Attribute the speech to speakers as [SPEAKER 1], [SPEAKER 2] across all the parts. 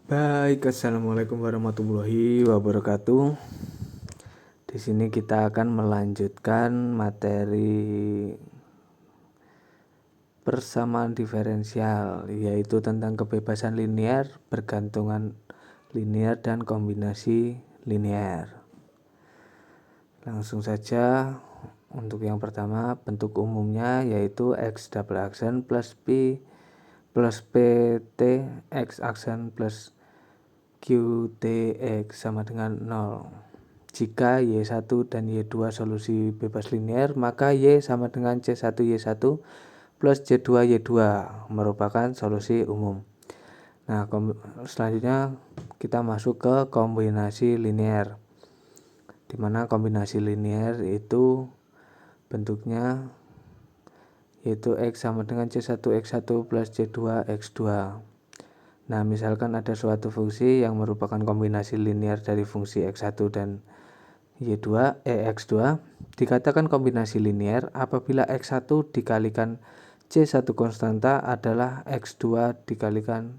[SPEAKER 1] Baik, assalamualaikum warahmatullahi wabarakatuh. Di sini kita akan melanjutkan materi persamaan diferensial, yaitu tentang kebebasan linear, bergantungan linear, dan kombinasi linear. Langsung saja, untuk yang pertama, bentuk umumnya yaitu x double aksen plus p plus pt x aksen plus qtx sama dengan 0. Jika y1 dan y2 solusi bebas linear, maka y sama dengan c1 y1 plus c2 y2 merupakan solusi umum. Nah, selanjutnya kita masuk ke kombinasi linear, di mana kombinasi linear itu bentuknya yaitu x sama dengan c1 x1 plus c2 x2. Nah, misalkan ada suatu fungsi yang merupakan kombinasi linear dari fungsi x1 dan x2, dikatakan kombinasi linear apabila x1 dikalikan c1 konstanta adalah x2 dikalikan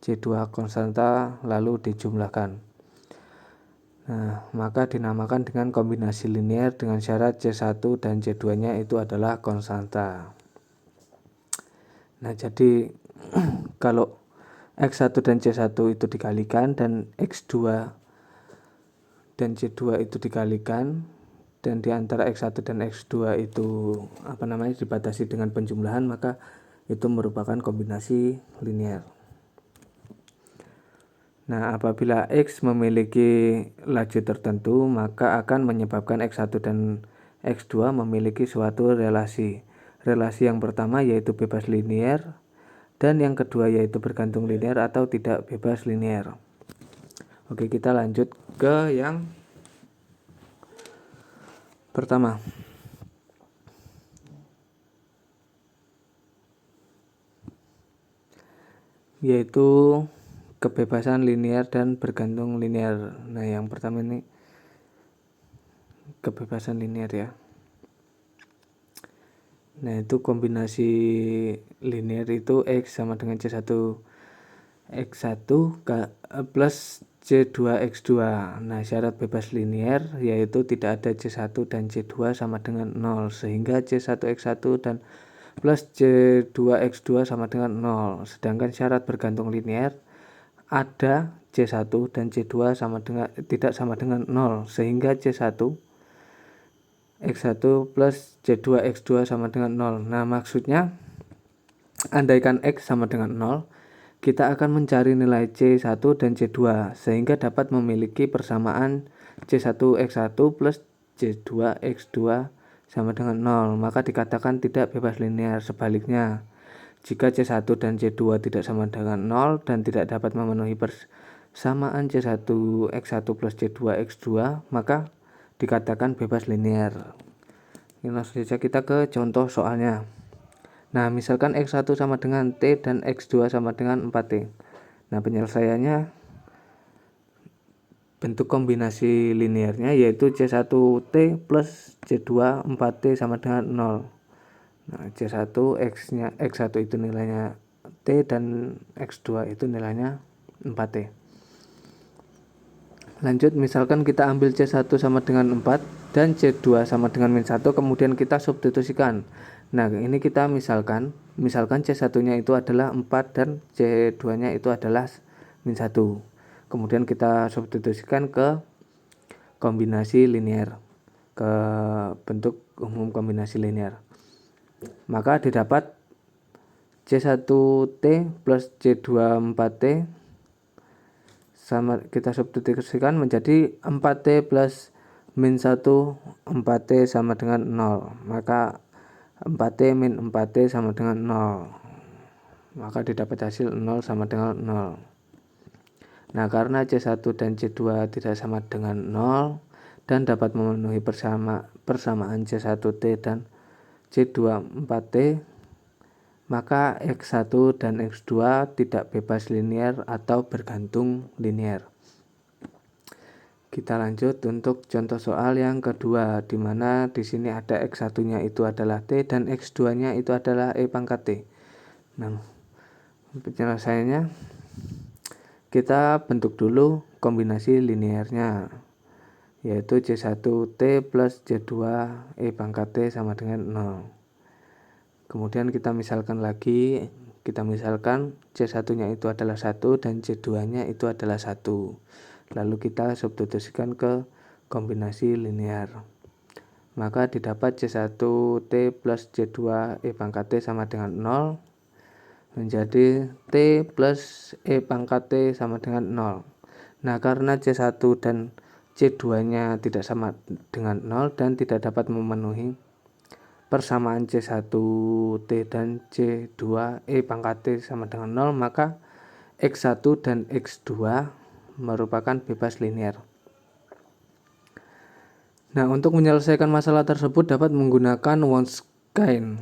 [SPEAKER 1] c2 konstanta lalu dijumlahkan. Nah, maka dinamakan dengan kombinasi linear dengan syarat c1 dan c2-nya itu adalah konstanta. Nah, jadi kalau x1 dan c1 itu dikalikan dan x2 dan c2 itu dikalikan, dan di antara x1 dan x2 itu dibatasi dengan penjumlahan, maka itu merupakan kombinasi linear. Nah, apabila x memiliki laju tertentu, maka akan menyebabkan x1 dan x2 memiliki suatu relasi. Relasi yang pertama yaitu bebas linear, dan yang kedua yaitu bergantung linear atau tidak bebas linear. Oke, kita lanjut ke yang pertama. Yaitu kebebasan linear dan bergantung linear. Nah, yang pertama ini kebebasan linear ya. Nah, itu kombinasi linear itu x sama dengan c1 x1 plus c2 x2. Nah, syarat bebas linear yaitu tidak ada c1 dan c2 sama dengan 0, sehingga c1 x1 dan plus c2 x2 sama dengan 0. Sedangkan syarat bergantung linear ada c1 dan c2 tidak sama dengan 0, sehingga c1 x1 plus c2 x2 sama dengan 0. Nah, maksudnya andaikan x sama dengan 0, kita akan mencari nilai c1 dan c2 sehingga dapat memiliki persamaan c1 x1 plus c2 x2 sama dengan 0, maka dikatakan tidak bebas linear. Sebaliknya, jika c1 dan c2 tidak sama dengan 0 dan tidak dapat memenuhi persamaan c1 x1 plus c2 x2, maka dikatakan bebas linear. Ini langsung saja kita ke contoh soalnya. Nah, misalkan x1 sama dengan t dan x2 sama dengan 4t. Nah, penyelesaiannya bentuk kombinasi linearnya yaitu c1t plus c2 4t sama dengan 0. Nah, c1 x1 itu nilainya t dan x2 itu nilainya 4t. Lanjut, misalkan kita ambil c1 sama dengan 4 dan c2 sama dengan min 1, kemudian kita substitusikan. Nah, ini kita misalkan c1-nya itu adalah 4 dan c2-nya itu adalah min 1. Kemudian kita substitusikan ke kombinasi linear, ke bentuk umum kombinasi linear. Maka didapat c1t plus c2 4t sama kita substitusikan menjadi 4t plus min 1 4t sama dengan 0. Maka 4t min 4t sama dengan 0. Maka didapat hasil 0 sama dengan 0. Nah, karena c1 dan c2 tidak sama dengan 0 dan dapat memenuhi persamaan c1t dan c2 4t, maka x1 dan x2 tidak bebas linear atau bergantung linear. Kita lanjut untuk contoh soal yang kedua, di mana di sini ada x1-nya itu adalah t dan x2-nya itu adalah e pangkat t. Nah, penyelesaiannya kita bentuk dulu kombinasi linearnya, yaitu C1T plus C2E pangkat T sama dengan 0. Kemudian kita misalkan lagi, kita misalkan C1-nya itu adalah 1 dan C2-nya itu adalah 1. Lalu kita substitusikan ke kombinasi linear. Maka didapat C1T plus C2E pangkat T sama dengan 0, menjadi T plus E pangkat T sama dengan 0. Nah, karena C1 dan C2-nya tidak sama dengan 0 dan tidak dapat memenuhi persamaan C1T dan C2E pangkat T sama dengan 0, maka X1 dan X2 merupakan bebas linear. Nah, untuk menyelesaikan masalah tersebut dapat menggunakan Wronskian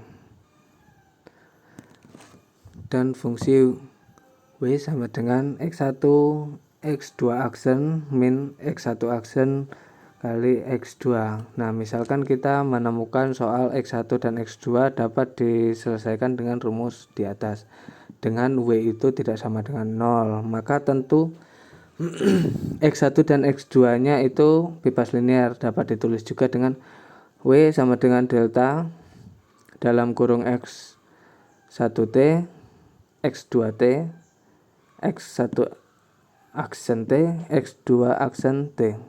[SPEAKER 1] dan fungsi W sama dengan X1 X2 aksen min X1 aksen kali X2. Nah, misalkan kita menemukan soal X1 dan X2 dapat diselesaikan dengan rumus di atas. Dengan W itu tidak sama dengan 0, maka tentu X1 dan X2 nya itu bebas linear. Dapat ditulis juga dengan W sama dengan delta dalam kurung X1T X2T X1 aksen T X2 aksen T.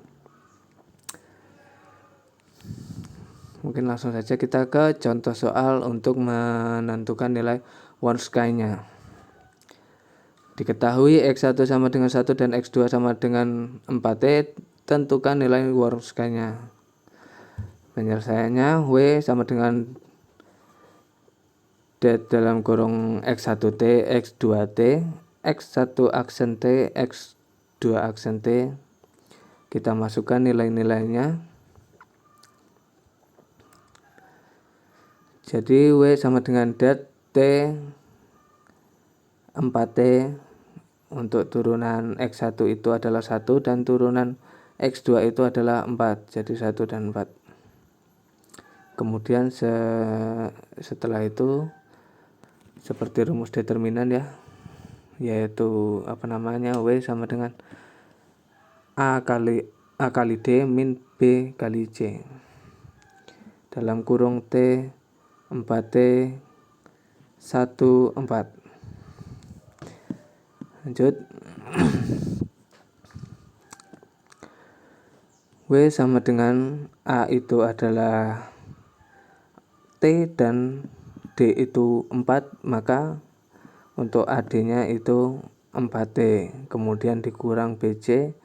[SPEAKER 1] Mungkin langsung saja kita ke contoh soal untuk menentukan nilai Wronskian-nya. Diketahui X1 sama dengan 1 dan X2 sama dengan 4T, tentukan nilai Wronskian-nya. Penyelesaiannya W sama dengan D dalam kurung X1T X2T X1 aksen T X2 aksen T. Kita masukkan nilai-nilainya. Jadi W sama dengan det T 4T untuk turunan X1 itu adalah 1 dan turunan X2 itu adalah 4, jadi 1 dan 4. Kemudian setelah itu seperti rumus determinan ya, yaitu W sama dengan A kali D min B kali C dalam kurung T 4T 1 4. Lanjut. W sama dengan A itu adalah T dan D itu 4, maka untuk AD-nya itu 4T, kemudian dikurang BC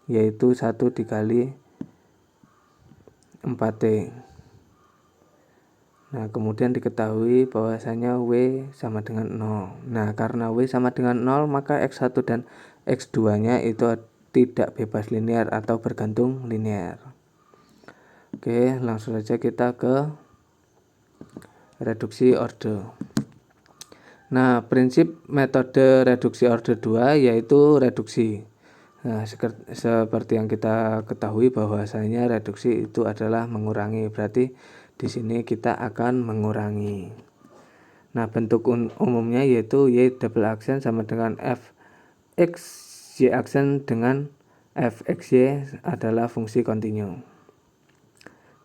[SPEAKER 1] yaitu 1 dikali 4T. Nah, kemudian diketahui bahwasanya W sama dengan 0. Nah, karena W sama dengan 0, maka X1 dan X2-nya itu tidak bebas linear atau bergantung linear. Oke, langsung saja kita ke reduksi orde. Nah, prinsip metode reduksi orde 2 yaitu reduksi. Nah, seperti yang kita ketahui bahwasanya reduksi itu adalah mengurangi. Berarti di sini kita akan mengurangi. Nah, bentuk umumnya yaitu Y double aksen sama dengan Fx Y aksen dengan Fxy adalah fungsi kontinu.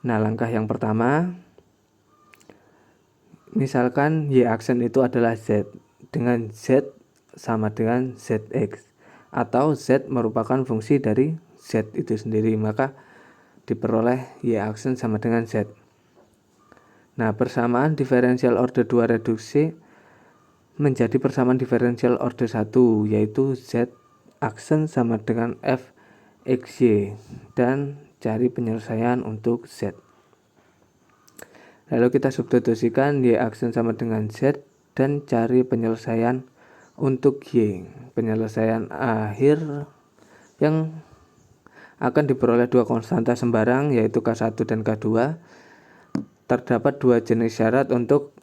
[SPEAKER 1] Nah, langkah yang pertama, misalkan Y aksen itu adalah Z, dengan Z sama dengan Zx, atau Z merupakan fungsi dari Z itu sendiri, maka diperoleh Y aksen sama dengan Z. Nah, persamaan diferensial orde 2 reduksi menjadi persamaan diferensial orde 1, yaitu Z aksen sama dengan Fxy, dan cari penyelesaian untuk Z. Lalu kita substitusikan Y aksen sama dengan Z dan cari penyelesaian untuk Y. Penyelesaian akhir yang akan diperoleh dua konstanta sembarang yaitu K1 dan K2. Terdapat dua jenis syarat untuk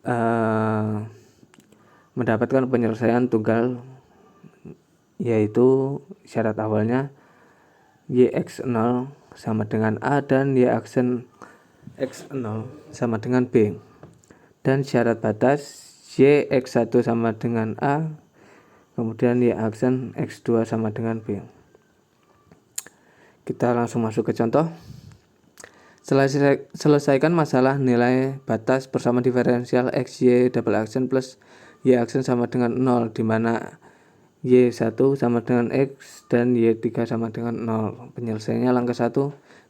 [SPEAKER 1] mendapatkan penyelesaian tunggal, yaitu syarat awalnya Yx0 sama dengan A dan Y aksen X0 sama dengan B, dan syarat batas Yx1 sama dengan A, kemudian Y aksen X2 sama dengan B. Kita langsung masuk ke contoh. Selesaikan masalah nilai batas bersama diferensial X, Y double aksen plus Y aksen sama dengan 0, di mana Y1 sama dengan X dan Y3 sama dengan 0. Penyelesaiannya langkah 1,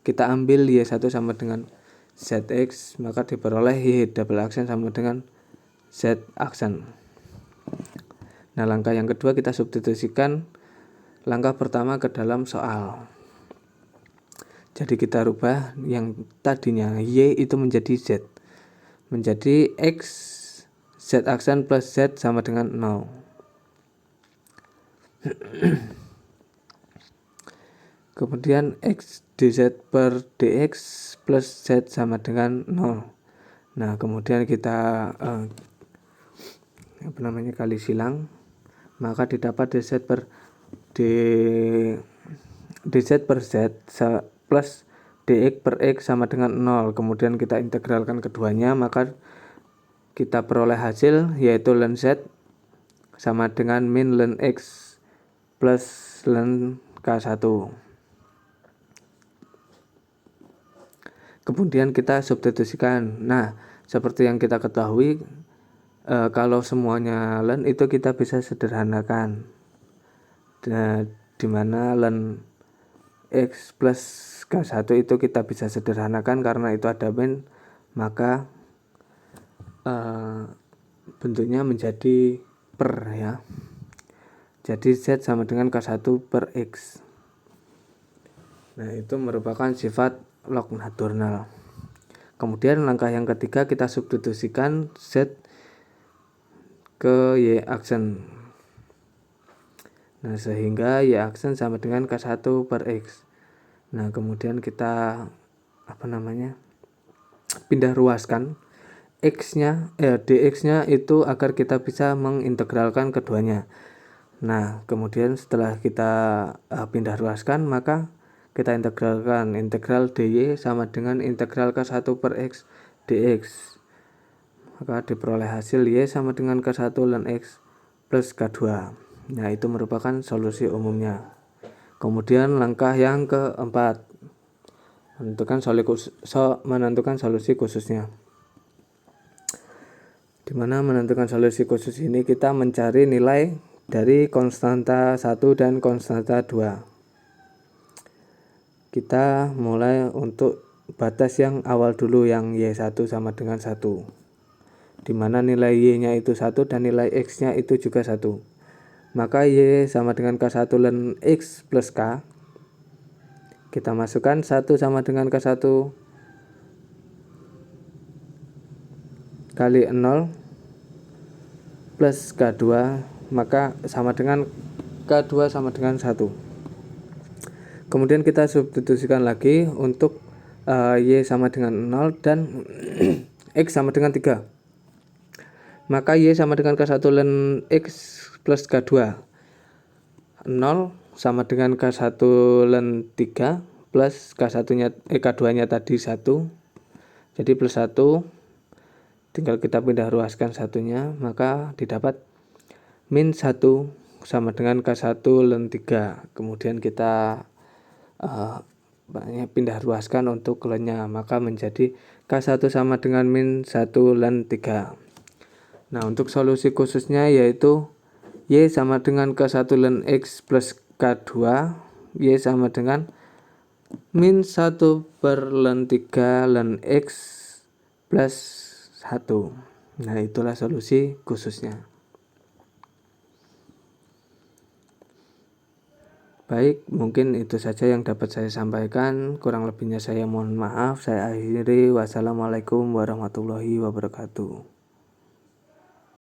[SPEAKER 1] kita ambil Y1 sama dengan ZX, maka diperoleh Y double aksen sama dengan Z aksen. Nah, langkah yang kedua kita substitusikan langkah pertama ke dalam soal. Jadi kita rubah yang tadinya Y itu menjadi Z, menjadi X Z aksen plus Z sama dengan 0. Kemudian X dz per dx plus Z sama dengan 0. Nah, kemudian kita kali silang, maka didapat dz per Z plus dx per X sama dengan 0. Kemudian kita integralkan keduanya, maka kita peroleh hasil yaitu ln Z sama dengan min ln X plus ln K1. Kemudian kita substitusikan. Nah, seperti yang kita ketahui, kalau semuanya ln itu kita bisa sederhanakan. Nah, dimana ln X plus K1 itu kita bisa sederhanakan karena itu ada min, maka bentuknya menjadi per ya. Jadi Z sama dengan K1 per X. Nah, itu merupakan sifat log natural. Kemudian langkah yang ketiga kita substitusikan Z ke Y aksen. Nah, sehingga Y aksen sama dengan K1 per X. Nah, kemudian kita pindah ruaskan X-nya, dx-nya itu agar kita bisa mengintegralkan keduanya. Nah, kemudian setelah kita pindah ruaskan, maka kita integralkan. Integral dy sama dengan integral K1 per X dx. Maka diperoleh hasil Y sama dengan K1 ln X plus K2. Nah, itu merupakan solusi umumnya. Kemudian langkah yang keempat, menentukan solusi khususnya. Dimana menentukan solusi khusus ini kita mencari nilai dari konstanta 1 dan konstanta 2. Kita mulai untuk batas yang awal dulu, yang Y1 sama dengan 1, dimana nilai Y-nya itu 1 dan nilai X-nya itu juga 1. Maka Y sama dengan K1 ln X plus K. Kita masukkan 1 sama dengan K1 kali 0 plus K2, maka sama dengan K2 sama dengan 1. Kemudian kita substitusikan lagi untuk Y sama dengan 0 dan X sama dengan 3. Maka Y sama dengan K1 ln X plus K2. 0 sama dengan K1 ln 3 plus K2-nya tadi 1. Jadi plus 1. Tinggal kita pindah ruaskan satunya, maka didapat min 1 sama dengan K1 ln 3. Kemudian kita pindah ruaskan untuk ln-nya, maka menjadi K1 sama dengan min 1 ln 3. Nah, untuk solusi khususnya yaitu Y sama dengan K1 ln X plus K2, Y sama dengan min 1 per ln 3 ln X plus 1. Nah, itulah solusi khususnya. Baik, mungkin itu saja yang dapat saya sampaikan. Kurang lebihnya saya mohon maaf. Saya akhiri. Wassalamualaikum warahmatullahi wabarakatuh.